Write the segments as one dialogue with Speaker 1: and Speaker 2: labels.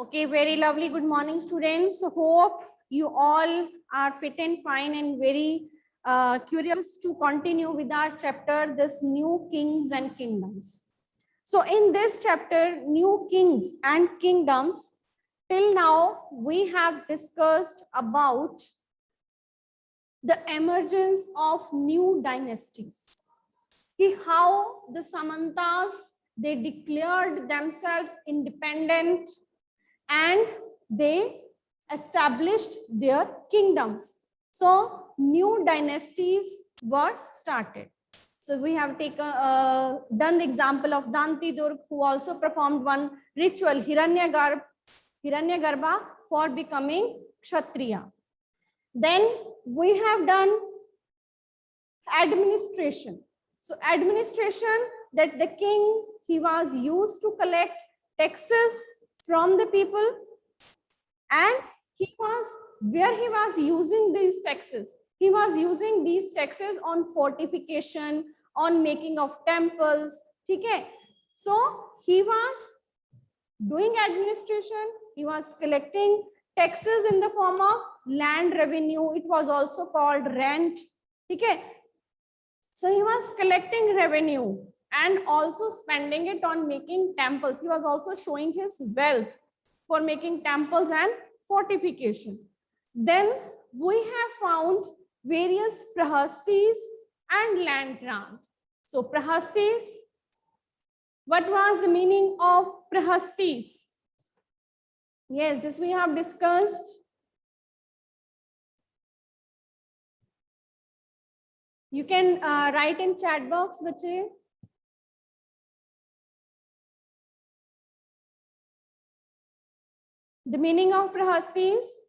Speaker 1: Okay, very lovely. Good morning, students. Hope you all are fit and fine and very curious to continue with our chapter, this New Kings and Kingdoms. So in this chapter, New Kings and Kingdoms, till now we have discussed about the emergence of new dynasties. How the Samantas, they declared themselves independent and they established their kingdoms. So new dynasties were started. So we have taken done the example of Dantidurg, who also performed one ritual, Hiranyagarbha, for becoming Kshatriya. Then we have done administration. So administration, that the king, he was used to collect taxes from the people, and he was using these taxes on fortification, on making of temples. Okay, so he was doing administration, he was collecting taxes in the form of land revenue, it was also called rent. Okay, so he was collecting revenue and also spending it on making temples. He was also showing his wealth for making temples and fortification. Then we have found various prahastis and land grant. So prahastis, what was the meaning of prahastis? Yes, this we have discussed. You can write in chat box, bache. The meaning of prahastis?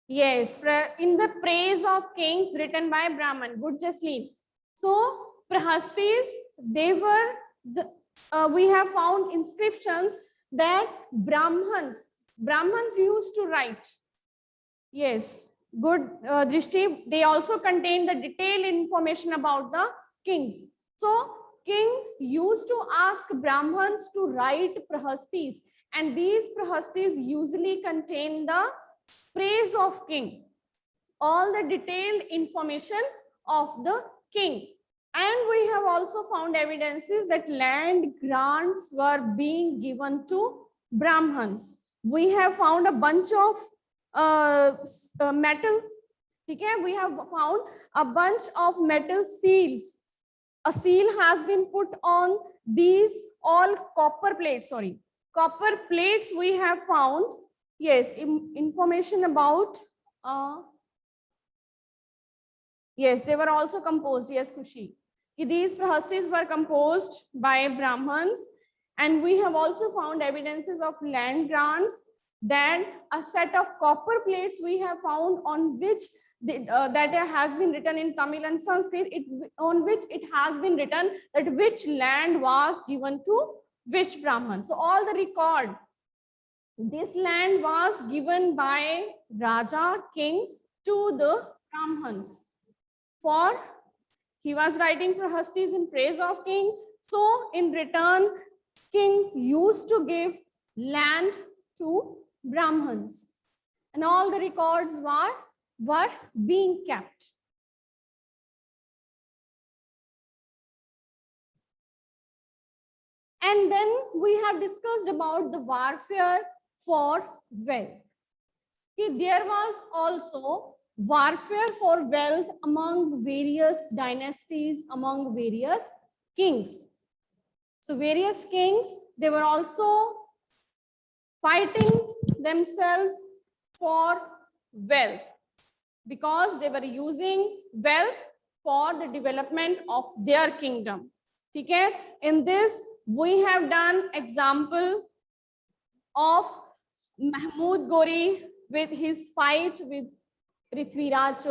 Speaker 1: Yes, in the praise of kings written by Brahman. Good, Jasleen. So prahastis, they were we have found inscriptions that Brahmans used to write. Yes, good, Drishti. They also contain the detailed information about the kings. So king used to ask Brahmans to write prahastis, and these prahastis usually contain the praise of king, all the detailed information of the king. And we have also found evidences that land grants were being given to Brahmans. We have found a bunch of metal. Okay, we have found a bunch of metal seals. A seal has been put on these all copper plates. Copper plates we have found. Yes, information about. Yes, they were also composed. Yes, Kushi. These prahastis were composed by Brahmans, and we have also found evidences of land grants. Then a set of copper plates we have found on which that has been written in Tamil and Sanskrit, on which it has been written that which land was given to which Brahman. So all the record, this land was given by Raja, king, to the Brahmans. For he was writing prahastis in praise of king. So in return, king used to give land to Brahmans, and all the records were being kept. And then we have discussed about the warfare for wealth. There was also warfare for wealth among various dynasties, among various kings. So various kings, they were also fighting themselves for wealth because they were using wealth for the development of their kingdom. Okay? In this, we have done example of Mahmud Gori with his fight with Prithviraj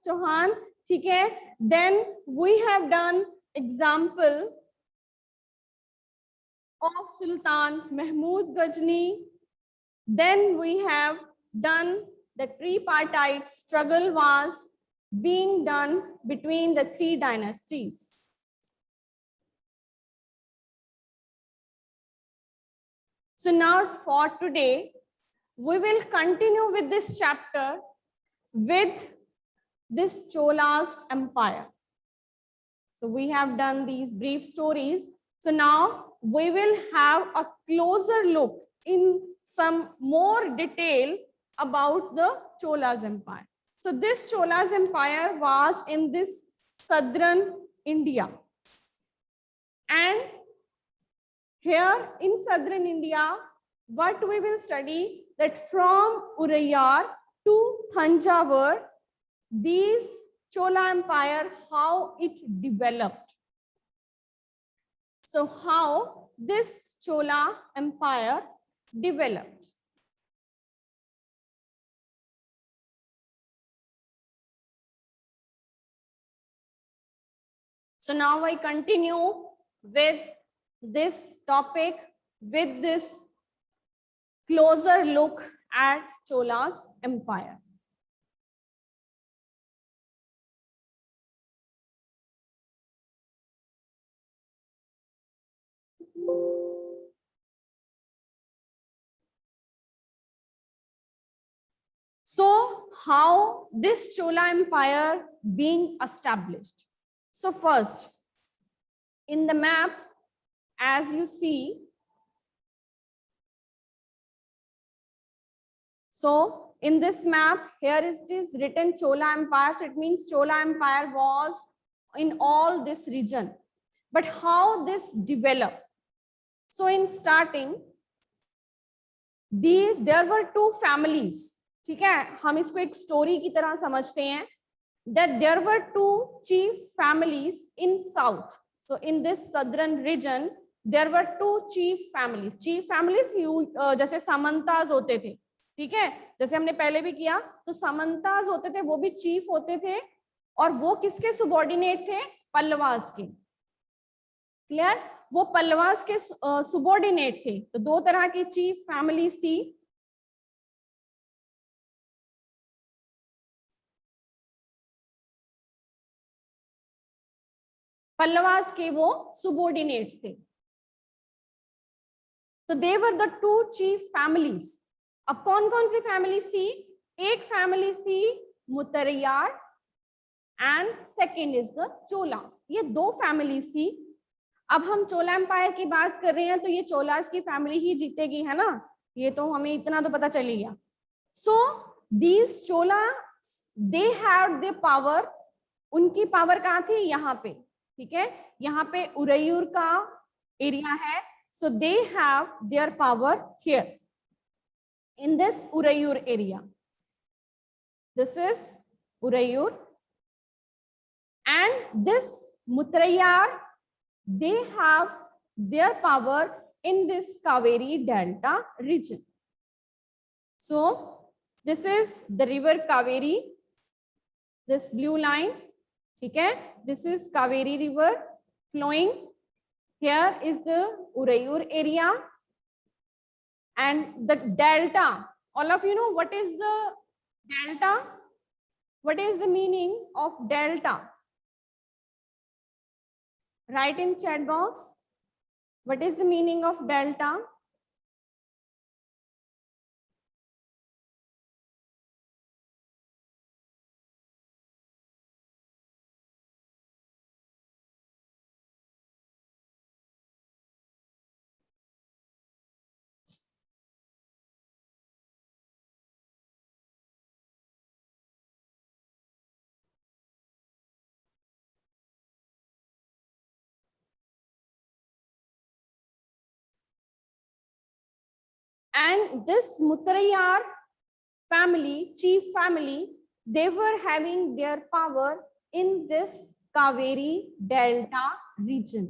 Speaker 1: Chauhan. Okay? Then we have done example of Sultan Mahmud Ghazni. Then we have done the tripartite struggle was being done between the three dynasties. So now for today, we will continue with this chapter with this Chola's empire. So we have done these brief stories. So now we will have a closer look in some more detail about the Chola's empire. So this Chola's empire was in this southern India. And here in southern India, what we will study that from Uraiyar to Thanjavur, these Chola empire, how it developed. So how this Chola empire developed. So now I continue with this topic, with this closer look at Chola's empire. So how this Chola empire being established? So first, in the map, as you see, so in this map, here it is written Chola Empire. So it means Chola Empire was in all this region. But how this developed? So in starting, there were two families. ठीक है, हम इसको एक story की तरह समझते हैं. That there were two chief families in south. So in this southern region, there were two chief families. Chief families जैसे सामंताज होते थे. ठीक है, जैसे हमने पहले भी किया, तो सामंताज होते थे, वो भी चीफ होते थे, और वो किसके सुबॉर्डिनेट थे? पल्लवास के. क्लियर? वो पल्लवास के सुबॉर्डिनेट थे. तो दो तरह की चीफ फैमिलीज थी. पल्लवास के वो सुबॉर्डिनेट्स थे. तो they were the two chief families. अब कौन कौन सी फैमिलीज थी? एक फैमिली थी Mutharaiyar and second is the Cholas. ये दो फैमिलीज थी. अब हम चोला एम्पायर की बात कर रहे हैं, तो ये चोलास की फैमिली ही जीतेगी, है ना? ये तो हमें इतना तो पता चल ही गया. So these Chola they have the power. उनकी पावर कहाँ थी? यहाँ पे. ठीक है, यहाँ पे उरैयूर का एरिया है. So they have their power here in this Uraiyur area. This is Uraiyur, and this Mutraiyar, they have their power in this Kaveri Delta region. So this is the river Kaveri, this blue line. Okay, this is Kaveri river flowing. Here is the Uraiyur area. And the delta, all of you know what is the delta? What is the meaning of delta? Write in chat box. What is the meaning of delta? And this Mutarayar family, chief family, they were having their power in this Kaveri Delta region.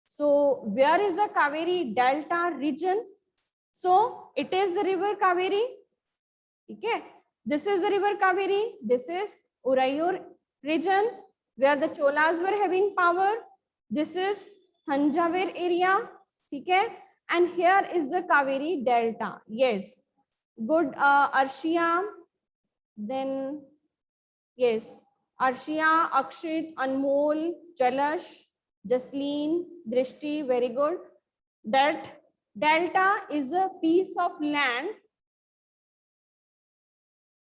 Speaker 1: So where is the Kaveri Delta region? So it is the river Kaveri. Okay, this is the river Kaveri. This is Uraiyur region where the Cholas were having power. This is Thanjavur area. Okay, and here is the Kaveri Delta. Yes, good, Arshia. Then yes, Arshia, Akshit, Anmol, Jalash, Jasleen, Drishti, very good. That delta is a piece of land,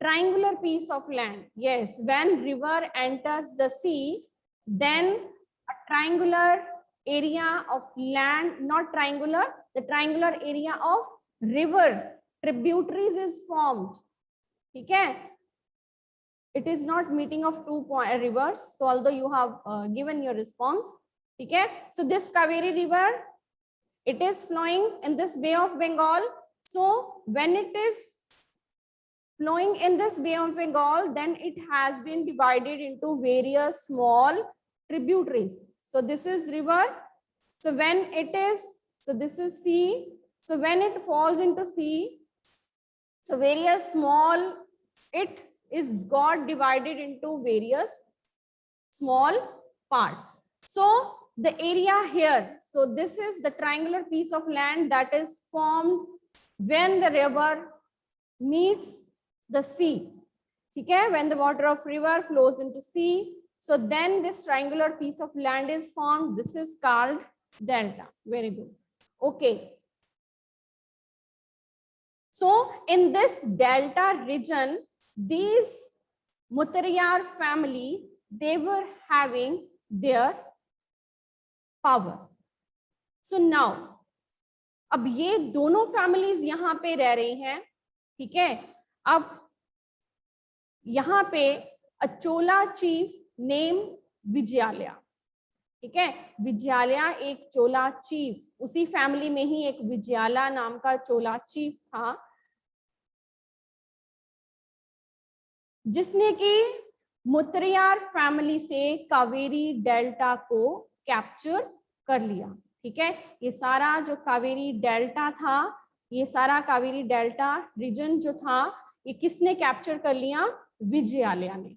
Speaker 1: triangular piece of land. Yes, when river enters the sea, then a triangular area of land, not triangular, the triangular area of river tributaries is formed. ठीक है? It is not meeting of two rivers. So although you have given your response, ठीक है? So this Kaveri river, it is flowing in this Bay of Bengal. So when it is flowing in this Bay of Bengal, then it has been divided into various small tributaries. So this is river. So when it is, so this is sea. So when it falls into sea, so various small, it is got divided into various small parts. So the area here, so this is the triangular piece of land that is formed when the river meets the sea. Okay, when the water of river flows into sea, so then this triangular piece of land is formed. This is called delta. Very good. Okay. So in this delta region, these Muttriyar family, they were having their power. So now, अब ये दोनों families यहाँ पे रह रही हैं, ठीक है? अब यहाँ पे a Chola chief named विजयालया, ठीक है? विजयालया एक चोला चीफ, उसी फैमिली में ही एक विजयाला नाम का चोला चीफ था, जिसने कि मुत्तरियार फैमिली से कावेरी डेल्टा को कैप्चर कर लिया. ठीक है, ये सारा जो कावेरी डेल्टा था, ये सारा कावेरी डेल्टा रीजन जो था, ये किसने कैप्चर कर लिया? विजयालया ने.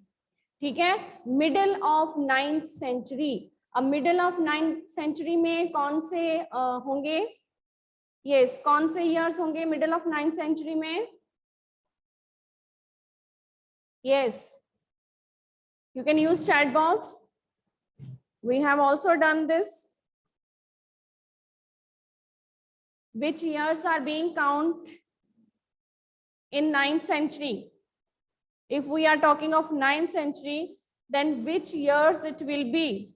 Speaker 1: ठीक है, मिडिल ऑफ 9th सेंचुरी. अब मिडिल ऑफ 9th सेंचुरी में कौन से होंगे? यस, कौन से ईयर्स होंगे मिडिल ऑफ 9th सेंचुरी में? Yes, you can use chat box. We have also done this. Which years are being counted in 9th century? If we are talking of 9th century, then which years it will be?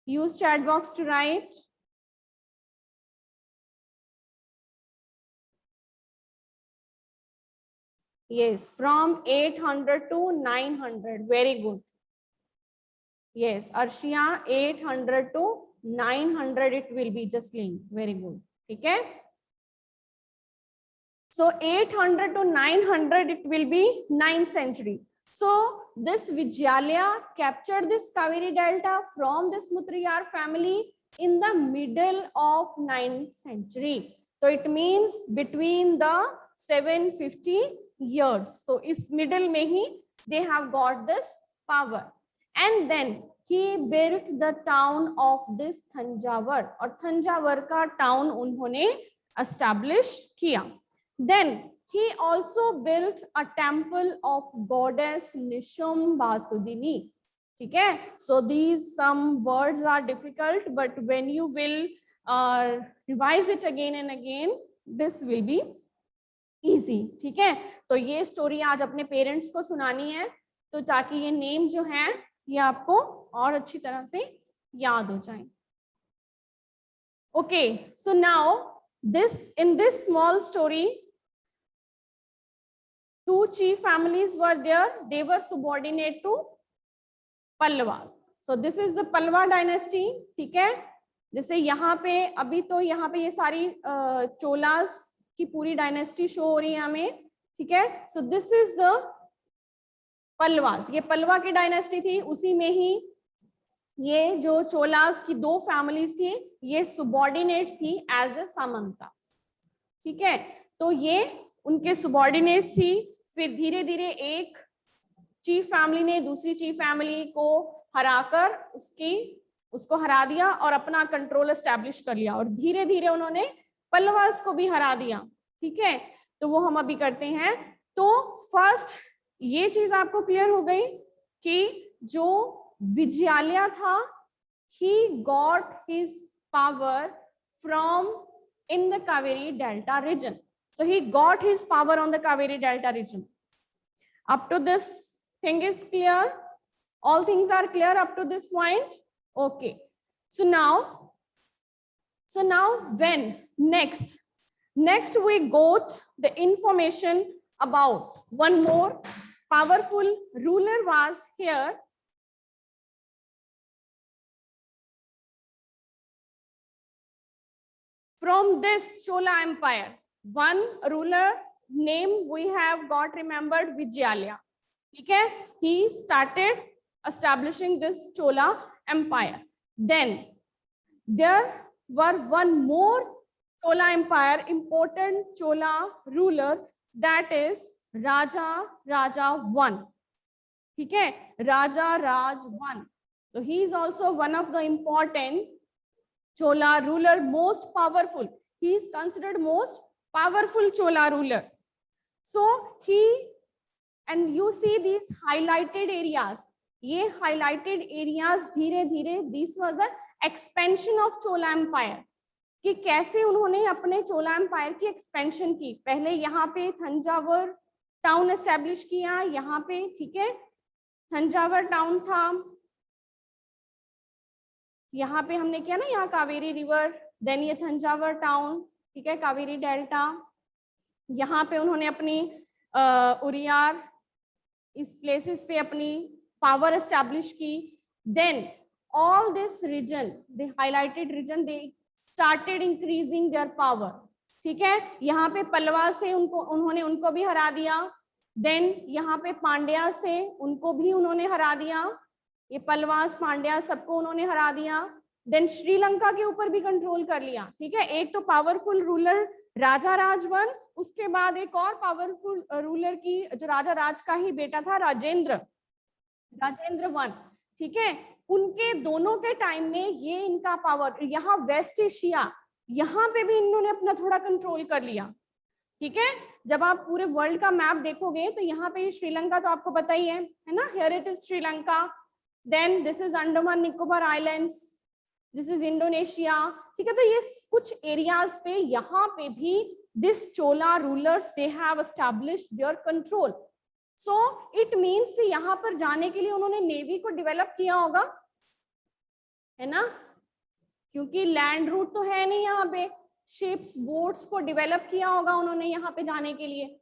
Speaker 1: Use chat box to write. Yes, from 800 to 900. Very good. Yes, Arshia, 800 to 900 it will be, Jasleen. Very good. Okay. So 800 to 900 it will be 9th century. So this Vijayalia captured this Kaveri Delta from this Muttriyar family in the middle of 9th century. So it means between the 750 years. So is middle में ही they have got this power. And then he built the town of this Thanjavur, और Thanjavur का town उन्होंने establish किया. Then he also built a temple of goddess Nishum Basudini. ठीक है? So these some words are difficult, but when you will revise it again and again, this will be easy. ठीक है? तो ये story आज अपने parents को सुनानी है, तो ताकि ये नेम जो है ये आपको और अच्छी तरह से याद हो जाए. Okay, so now this in this small story, two chief families were there. They were subordinate to Pallavas. So this is the Pallava dynasty. ठीक है? जैसे यहाँ पे अभी तो यहाँ पे ये सारी चोलास की पूरी डायनेस्टी शो हो रही है हमें. ठीक है? So this is the Pallavas. ये पल्लवा की डायनेस्टी थी, उसी में ही ये जो चोलास की दो फैमिलीज थी, ये सुबॉर्डिनेट्स थी एज ए सामंतास. ठीक है? तो ये उनके सुबॉर्डिनेट्स थी. फिर धीरे धीरे एक चीफ फैमिली ने दूसरी चीफ फैमिली को हराकर उसको हरा दिया और अपना कंट्रोल एस्टैब्लिश कर लिया, और धीरे धीरे उन्होंने पल्लवास को भी हरा दिया. ठीक है? तो वो हम अभी करते हैं. तो फर्स्ट ये चीज आपको क्लियर हो गई कि जो विजयालया था, he got his power from in the Kaveri Delta region. So he got his power on the Kaveri Delta region. Up to this thing is clear? All things are clear up to this point? Okay. So now when next we got the information about one more powerful ruler was here. From this Chola Empire, one ruler name we have got remembered, Vijayalaya. Okay, he started establishing this Chola Empire. Then there were one more Chola Empire, important Chola ruler, that is Raja I. Okay, Raja Raj I. So he is also one of the important Chola ruler, most powerful. He is considered most powerful Chola ruler. So and you see these highlighted areas. ये highlighted areas धीरे धीरे, this was the expansion of Chola Empire. कि कैसे उन्होंने अपने चोला empire की expansion की. पहले यहाँ पे थंजावर टाउन एस्टेब्लिश किया, यहाँ पे, ठीक है, थंजावर टाउन था, यहाँ पे हमने किया ना, यहाँ कावेरी रिवर, देन ये थंजावर टाउन, ठीक है, कावेरी डेल्टा, यहाँ पे उन्होंने अपनी उरियार इस प्लेसेस पे अपनी पावर एस्टैब्लिश की. Then all this region, the highlighted region, they started increasing their power. ठीक है, यहाँ पे पल्लवास थे, उनको भी हरा दिया. देन यहाँ पे पांड्यास थे, उनको भी उन्होंने हरा दिया. ये पल्लवास पांड्या सबको उन्होंने हरा दिया. देन श्रीलंका के ऊपर भी कंट्रोल कर लिया. ठीक है, एक तो पावरफुल रूलर राजा राजवन, उसके बाद एक और पावरफुल रूलर की जो राजा राज का ही बेटा था, राजेंद्र वन. ठीक है, उनके दोनों के टाइम में ये इनका पावर, यहाँ वेस्ट एशिया, यहाँ पे भी इन्होंने अपना थोड़ा कंट्रोल कर लिया. ठीक है, जब आप पूरे वर्ल्ड का मैप देखोगे तो यहाँ पे श्रीलंका तो आपको पता ही है ना, here it is Sri Lanka. Then this is Andaman Nicobar islands, this is Indonesia. ठीक है, तो ये कुछ एरियाज पे यहाँ पे भी this Chola rulers they have established their control. So it means कि यहाँ पर जाने के लिए उन्होंने नेवी को डेवलप किया होगा, है ना, क्योंकि लैंड रूट तो है नहीं यहाँ पे. शिप्स, बोट्स को डेवलप किया होगा उन्होंने यहाँ पे जाने के लिए.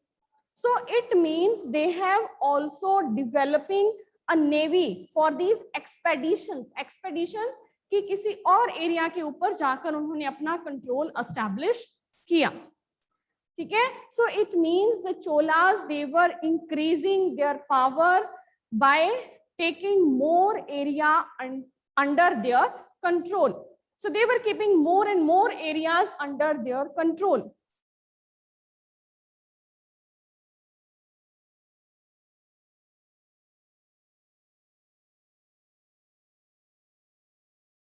Speaker 1: So it means they have also developing a navy for these expeditions कि किसी और एरिया के ऊपर जाकर उन्होंने अपना कंट्रोल एस्टैब्लिश किया. ठीक है, so it means the Cholas they were increasing their power by taking more area under their control. So they were keeping more and more areas under their control.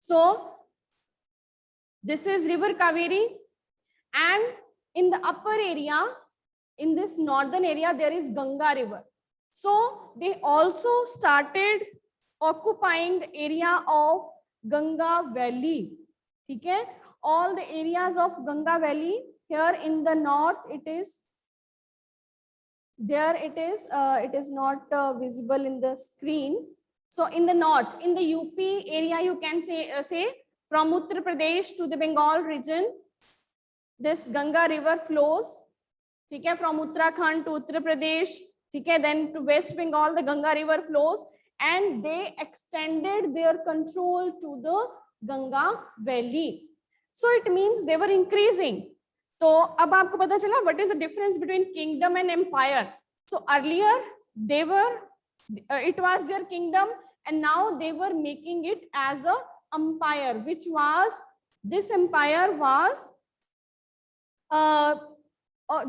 Speaker 1: So this is river Kaveri, and in the upper area, in this northern area, there is Ganga river. So they also started occupying the area of Ganga Valley. ठीक है, all the areas of Ganga Valley. Here in the north, it is there. It is not visible in the screen. So in the north, in the UP area, you can say from Uttar Pradesh to the Bengal region, this Ganga river flows. ठीक है, from Uttarakhand to Uttar Pradesh. ठीक है, then to West Bengal, the Ganga river flows. And they extended their control to the Ganga Valley. So it means they were increasing. तो अब आपको पता चला what is the difference between kingdom and empire. So earlier they were, it was their kingdom, and now they were making it as a empire, which was, this empire was,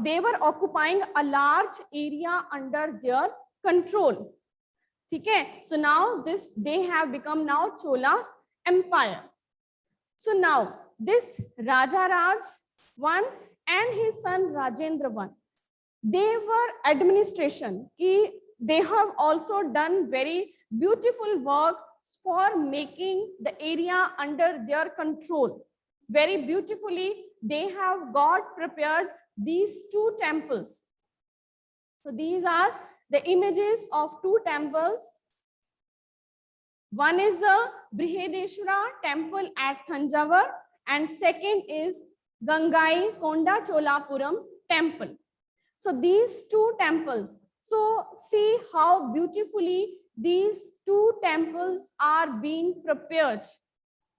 Speaker 1: they were occupying a large area under their control. ठीक है, so now they have become now Chola's empire. So now this Raja Raj I and his son Rajendra I, they were administration. They have also done very beautiful work for making the area under their control. very beautifully they have got prepared these two temples. So these are the images of two temples. One is the Brihadeshwara temple at Thanjavur and second is Gangai Konda Cholapuram temple. So these two temples, so see how beautifully these two temples are being prepared.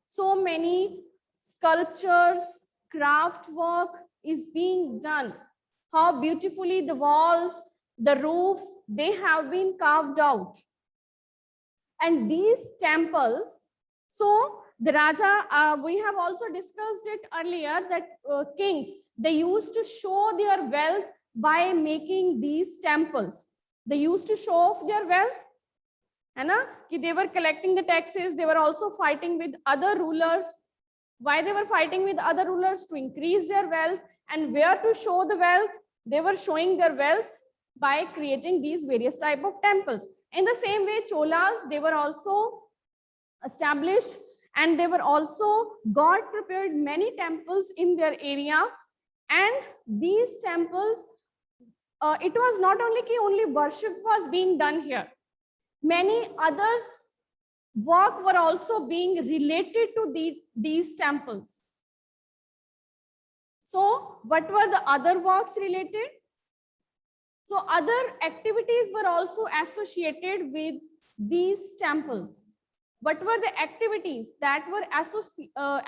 Speaker 1: So many sculptures, craft work is being done. How beautifully the walls, the roofs, they have been carved out. And these temples, so the Raja, we have also discussed it earlier that kings, they used to show their wealth by making these temples. They used to show off their wealth. है ना कि they were collecting the taxes, they were also fighting with other rulers. Why they were fighting with other rulers? To increase their wealth. And where to show the wealth? They were showing their wealth by creating these various type of temples. In the same way, Cholas, they were also established and they were also got prepared many temples in their area. And these temples, it was not only कि only worship was being done here. Many others work were also being related to these temples. So what were the other works related? So other activities were also associated with these temples. What were the activities that were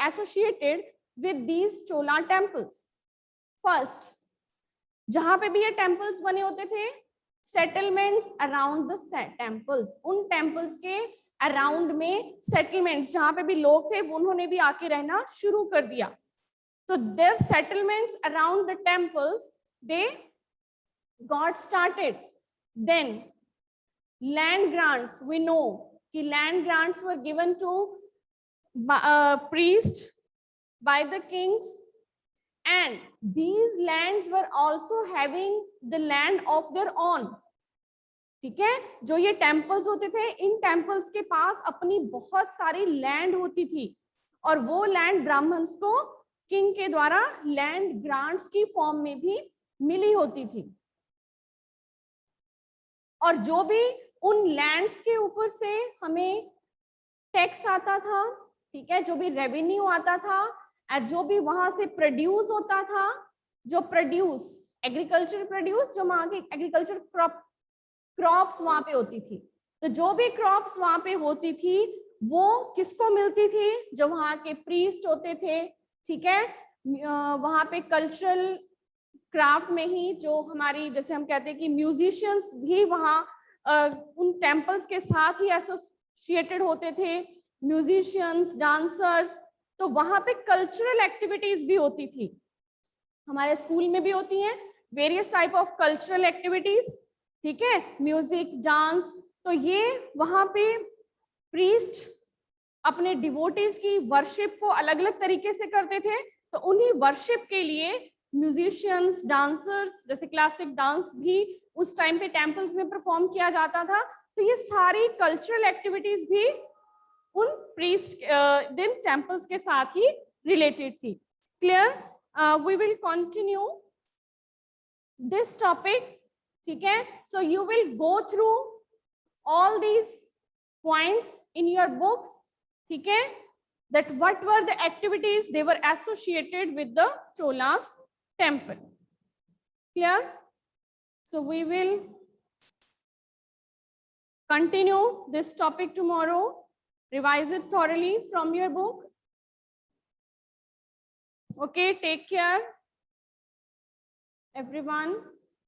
Speaker 1: associated with these Chola temples? First, जहां पे भी ये temples बने होते थे, settlements around the temples. उन temples के around में settlements जहां पे भी लोग थे, उन्होंने भी आके रहना शुरू कर दिया. So their settlements around the temples, they got started. Then land grants, we know कि land grants were given to priests by the kings, and these lands were also having the land of their own. ठीक है, जो ये temples होते थे, इन temples के पास अपनी बहुत सारी land होती थी और वो land ब्राह्मण्स को किंग के द्वारा land grants की फॉर्म में भी मिली होती थी. और जो भी उन लैंड्स के ऊपर से हमें टैक्स आता था, ठीक है, जो भी रेवेन्यू आता था और जो भी वहां से प्रोड्यूस होता था, जो प्रोड्यूस एग्रीकल्चर प्रोड्यूस, जो वहां की एग्रीकल्चर क्रॉप्स वहां पे होती थी, तो जो भी क्रॉप्स वहां पे होती थी वो किसको मिलती थी? जो वहां के प्रीस्ट होते थे, ठीक है, वहां पे कल्चरल क्राफ्ट में ही जो हमारी, जैसे हम कहते हैं कि म्यूजिशियंस भी वहाँ उन टेम्पल्स के साथ ही एसोसिएटेड होते थे, म्यूजिशियंस, डांसर्स, तो वहाँ पे कल्चरल एक्टिविटीज भी होती थी. हमारे स्कूल में भी होती हैं various type of cultural activities, ठीक है, म्यूजिक, डांस. तो ये वहाँ पे प्रीस्ट अपने डिवोटीज की वर्शिप को अलग अलग तरीके से करते थे, तो उन्हीं वर्शिप के लिए म्यूजिशियंस, डांसर्स, जैसे क्लासिक डांस भी उस टाइम पे टेम्पल्स में परफॉर्म किया जाता था. तो ये सारी कल्चरल एक्टिविटीज भी उन प्रीस्ट दिन टेम्पल्स के साथ ही रिलेटेड थी. Clear? We will continue this topic, ठीक है. So you will go through all these points in your books, ठीक है, that what were the activities they were associated with the Cholas temple. Clear? So we will continue this topic tomorrow. Revise it thoroughly from your book. Okay, take care, everyone.